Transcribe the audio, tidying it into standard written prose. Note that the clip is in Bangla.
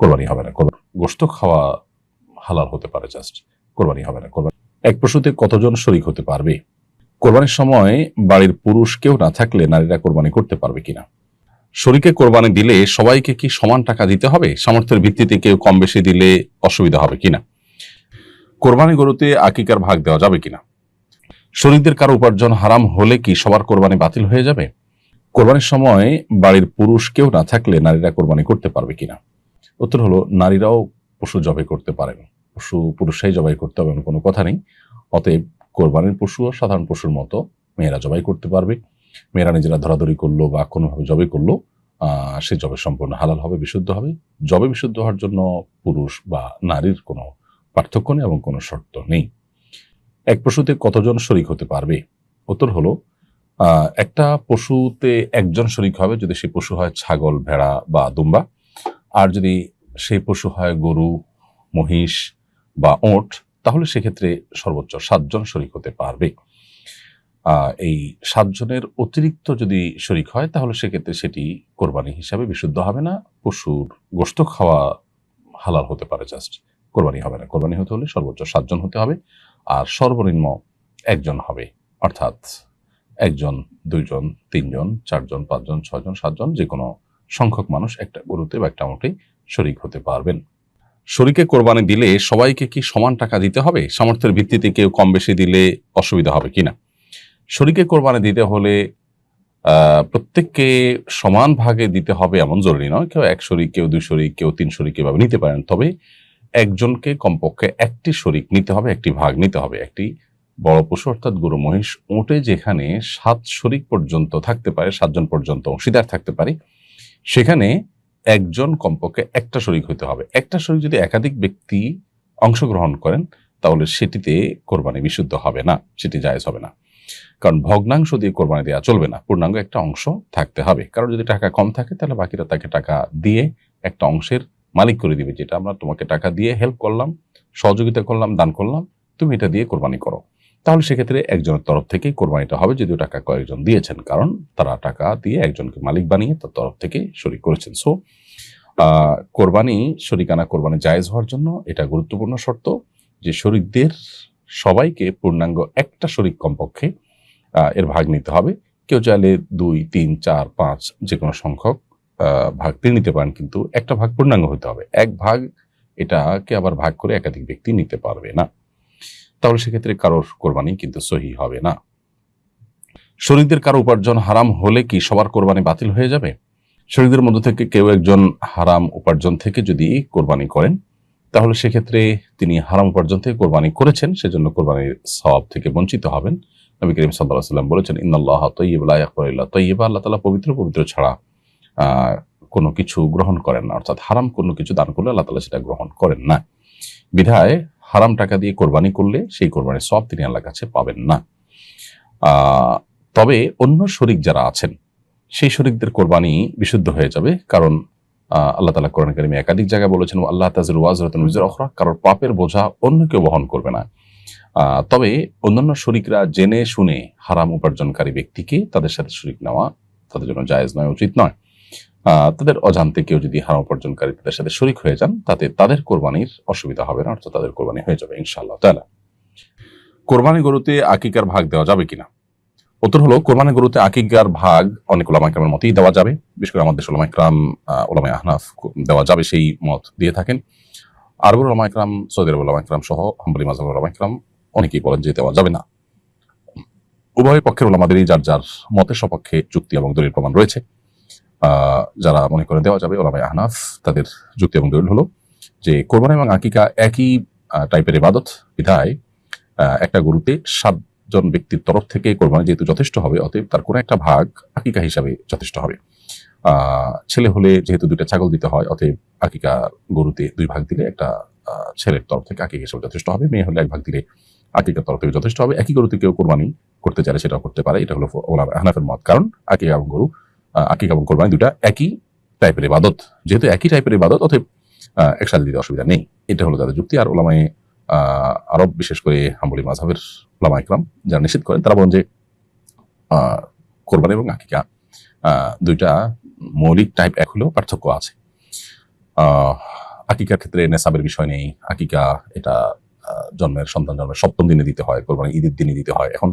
কোরবানি হবে না। গোশত খাওয়া হালাল হতে পারে, জাস্ট কোরবানি হবে না। কোরবানি এক পশুতে কতজন শরীক হতে পারবে? কোরবানির সময় বাড়ির পুরুষ কেউ না থাকলে নারীরা কোরবানি করতে পারবে কিনা? শরীকে কোরবানি দিলে সবাইকে কি সমান টাকা দিতে হবে? সামর্থ্যের ভিত্তিতে কেউ কম বেশি দিলে অসুবিধা হবে কিনা? কোরবানি গরুতে আকিকার ভাগ দেওয়া যাবে কিনা? শরীকদের কারো উপার্জন হারাম হলে কি সবার কোরবানি বাতিল হয়ে যাবে? কোরবানির সময় বাড়ির পুরুষ কেউ না থাকলে নারীরা কোরবানি করতে পারবে কিনা? উত্তর হলো, নারীরাও পশু জবাই করতে পারেন। পশু পুরুষরাই জবাই করতে হবে এমন কোনো কথা নেই। অতএব কোরবানির পশুও সাধারণ পশুর মতো মেয়েরা জবাই করতে পারবে। মেয়েরা নিজেরা ধরাধরি করলো বা কোনোভাবে জবাই করলো, সে জবে সম্পূর্ণ হালাল হবে, বিশুদ্ধ হবে। জবে বিশুদ্ধ হওয়ার জন্য পুরুষ বা নারীর কোনো পার্থক্য নেই এবং কোনো শর্ত নেই। এক পশুতে কতজন শরীক হতে পারবে? উত্তর হলো, একটা পশুতে একজন শরীক হবে যদি সেই পশু হয় ছাগল, ভেড়া বা দুম্বা। আর যদি সেই পশু হয় গরু, মহিষ বা ওট, তাহলে সেক্ষেত্রে সর্বোচ্চ 7 জন শরীক হতে পারবে। এই 7 জনের অতিরিক্ত যদি শরীক হয় তাহলে সেক্ষেত্রে সেটি কোরবানি হিসাবে বিশুদ্ধ হবে না। পশুর গোশত খাওয়া হালাল হতে পারে, জাস্ট কোরবানি হবে না। কোরবানি হতে হলে সর্বোচ্চ 7 জন হতে হবে, আর সর্বনিম্ন 1 জন হবে। অর্থাৎ 1 জন, 2 জন, 3 জন, 4 জন, 5 জন, 6 জন, 7 জন, যে কোনো সংখ্যক মানুষ একটা গরুতে বা একটা মোটে শরীক হতে পারবেন। শরীকে কোরবানি দিলে সবাইকে কি সমান টাকা দিতে হবে? সামর্থ্যের ভিত্তিতে কেউ কম বেশি দিলে অসুবিধা হবে কিনা? শরীকে কোরবানি দিতে হলে প্রত্যেককে সমান ভাগে দিতে হবে এমন জরুরি নয়। কেউ 1 শরীক, কেউ 2 শরীক, কেউ 3 শরীক এভাবে নিতে পারেন। তবে একজনকে কমপক্ষে 1টি শরীক নিতে হবে, 1টি ভাগ নিতে হবে। একটি বড় পশু অর্থাৎ গরু, মহিষ, উটে যেখানে 7 শরীক পর্যন্ত থাকতে পারে, 7 জন পর্যন্ত অংশীদার থাকতে পারে, সেখানে একজন কমপক্ষে 1টা শরীক হতে হবে। 1টা শরীক যদি একাধিক ব্যক্তি অংশগ্রহণ করেন তাহলে সেটিতে কোরবানি বিশুদ্ধ হবে না, সেটি জায়েজ হবে না। কারণ ভগ্নাংশ দিয়ে কোরবানি দেওয়া চলবে না, পূর্ণাঙ্গ একটা অংশ থাকতে হবে। কারণ যদি টাকা কম থাকে তাহলে বাকিরা তাকে টাকা দিয়ে একটা অংশের মালিক করে দিবে, যেটা আমরা তোমাকে টাকা দিয়ে হেল্প করলাম, সহযোগিতা করলাম, দান করলাম, তুমি এটা দিয়ে কোরবানি করো। তাহলে সেক্ষেত্রে একজনের তরফ থেকেই কোরবানিটা হবে, যদিও টাকা কয়েকজন দিয়েছেন, কারণ তারা টাকা দিয়ে একজনকে মালিক বানিয়ে তার তরফ থেকে শরীক করেছেন। সো কোরবানি, শরীকানা কোরবানি জায়েজ হওয়ার জন্য এটা গুরুত্বপূর্ণ শর্ত যে শরীকদের সবাইকে পূর্ণাঙ্গ 1টা শরীক কমপক্ষে এর ভাগ নিতে হবে। কেউ চাইলে 2, 3, 4, 5 যে কোনো সংখ্যক ভাগ তিনি নিতে পারেন, কিন্তু একটা ভাগ পূর্ণাঙ্গ হতে হবে। 1 ভাগ এটাকে আবার ভাগ করে একাধিক ব্যক্তি নিতে পারবে না, তাহলে সেক্ষেত্রে কারোর কোরবানি কিন্তু সহি হবে না। শরীকদের কারো উপার্জন হারাম হলে কি সবার কোরবানি বাতিল হয়ে যাবে? শরীকদের মধ্য থেকে কেউ একজন হারাম উপার্জন থেকে যদি কোরবানি করেন তাহলে সেক্ষেত্রে তিনি হারাম উপার্জন থেকে কোরবানি করেছেন, সেজন্য কোরবানির সওয়াব থেকে বঞ্চিত হবেন। নবী করিম সাল্লাল্লাহু আলাইহি ওয়াসাল্লাম বলেছেন, ইন্নাল্লাহা তাইয়্যিবুন লা ইয়াকবালু ইল্লা তাইয়্যিবা, আল্লাহ তাআলা পবিত্র, পবিত্র ছাড়া কোনো কিছু গ্রহণ করেন না। অর্থাৎ হারাম কোনো কিছু দান করলে আল্লাহ তাআলা সেটা গ্রহণ করেন না। বিধায় হারাম টাকা দিয়ে কোরবানি করলে সেই কোরবানির সওয়াব তিনি আল্লাহর কাছে পাবেন না। তবে অন্য শরীক যারা আছেন সেই শরীকদের কোরবানি বিশুদ্ধ হয়ে যাবে, কারণ আল্লাহ তাআলা কোরআন কারীমে একাধিক জায়গায় বলেছেন, আল্লাহ তাযিরু ওয়াজরাতুন উযরা উখরা, কারোর পাপের বোঝা অন্য কেউ বহন করবে না। তবে অন্যান্য শরীকরা জেনে শুনে হারাম উপার্জনকারী ব্যক্তিকে তাদের সাথে শরীক নেওয়া তাদের জন্য জায়েজ নয়, উচিত নয়। তাদের অজান্তে কেউ যদি হারাম উপার্জনকারী তাদের সাথে শরীক হয়ে যান তাতে তাদের কোরবানির অসুবিধা হবে না, অর্থাৎ তাদের কোরবানি হয়ে যাবে ইনশাআল্লাহ তাআলা। কোরবানি গরুতে আকিকার ভাগ দেওয়া যাবে কিনা? উত্তর হলো, কোরবানি গরুতে আকিকার ভাগ অনেক উলামা ইকরামের মতেই দেওয়া যাবে। বিশেষ করে আমাদের উলামা ইকরাম, উলামায়ে আহনাফ দেওয়া যাবে সেই মত দিয়ে থাকেন। আরবের উলামা ইকরাম, সৌদি আরবের উলামা ইকরাম সহ হাম্বলী মাযহাবের উলামা ইকরাম অনেকেই বলেন যে দেওয়া যাবে না। উভয় পক্ষের উলামাদেরই যার যার মতের সপক্ষে যুক্তি এবং দলিল প্রমাণ রয়েছে। যারা মনে করে দেওয়া যাবে, উলামায়ে আহনাফ, তাদের যুক্তি এবং দলিল হলো যে কোরবানি এবং আকিকা একই টাইপের ইবাদত, বিধায় একটা গরুতে 7 জন ব্যক্তির তরফ থেকে কোরবানি যেহেতু যথেষ্ট হবে, অতএব তার কোনো একটা ভাগ আকিকা হিসাবে যথেষ্ট হবে। ছেলে হলে যেহেতু 2টা ছাগল দিতে হয়, অতএব আকিকা গরুতে 2 ভাগ দিলে একটা ছেলের তরফ থেকে আকিকা হিসাবে যথেষ্ট হবে। মেয়ে হলে 1 ভাগ দিলে আকিকার তরফ থেকে যথেষ্ট হবে। একই গরুতে কেউ কোরবানি করতে চাইলে সেটাও করতে পারে, এটা হলো উলামা আহনাফের মত। কারণ আকিকা এবং কোরবানি 2টা একই টাইপের ইবাদত, যেহেতু একই টাইপের ইবাদত, অতএব একসাথে দিতে অসুবিধা নেই, এটা হলো তাদের যুক্তি। আর উলামায়ে আরব, বিশেষ করে হাম্বলী মাযহাবের উলামা ইকরাম যারা নিষেধ করেন, তারা বলেন যে কোরবানি এবং আকিকা 2টা মৌলিক টাইপ এক হলেও পার্থক্য আছে। আকিকার ক্ষেত্রে নেসাবের বিষয় নেই। আকিকা এটা সন্তান জন্মের 7ম দিনে দিতে হয়, কোরবানি ঈদের দিনে দিতে হয়। এখন